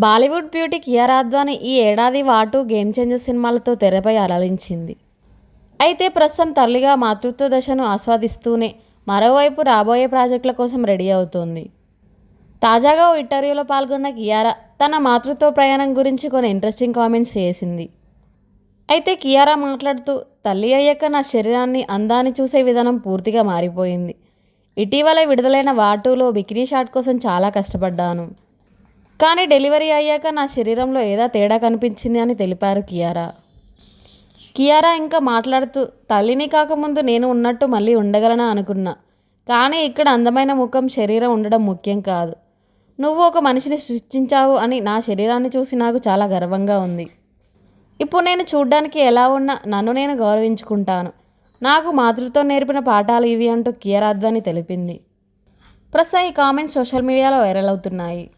Bollywood beauty Kiara Advani ఈ ఏడాది వాటు game changer సినిమాలతో తెరపై అలరించింది. అయితే ప్రస్తుతం తల్లిగా మాతృత్వ దశను ఆస్వాదిస్తూనే మరోవైపు రాబోయే ప్రాజెక్టుల కోసం రెడీ అవుతోంది. తాజాగా ఓ ఇంటర్వ్యూలో పాల్గొన్న కియారా తన మాతృత్వ ప్రయాణం గురించి కొన్ని ఇంట్రెస్టింగ్ కామెంట్స్ చేసింది. అయితే కియారా మాట్లాడుతూ, తల్లి అయ్యాక నా శరీరాన్ని అందాన్ని చూసే విధానం పూర్తిగా మారిపోయింది. ఇటీవలే విడుదలైన వాటూలో బికినీ షాట్ కోసం చాలా కష్టపడ్డాను. కానీ డెలివరీ అయ్యాక నా శరీరంలో ఏదో తేడా కనిపించింది అని తెలిపారు కియారా. కియారా ఇంకా మాట్లాడుతూ, తల్లిని కాకముందు నేను ఉన్నట్టు మళ్ళీ ఉండగలనా అనుకున్నా. కానీ ఇక్కడ అందమైన ముఖం, శరీరం ఉండడం ముఖ్యం కాదు. నువ్వు ఒక మనిషిని సృష్టించావు అని నా శరీరాన్ని చూసి నాకు చాలా గర్వంగా ఉంది. ఇప్పుడు నేను చూడ్డానికి ఎలా ఉన్నా నన్ను నేను గౌరవించుకుంటాను. నాకు మాతృత్వం నేర్పిన పాఠాలు ఇవి అంటూ కియారా అద్వానీ తెలిపింది. ప్రస్తుతం ఈ కామెంట్స్ సోషల్ మీడియాలో వైరల్ అవుతున్నాయి.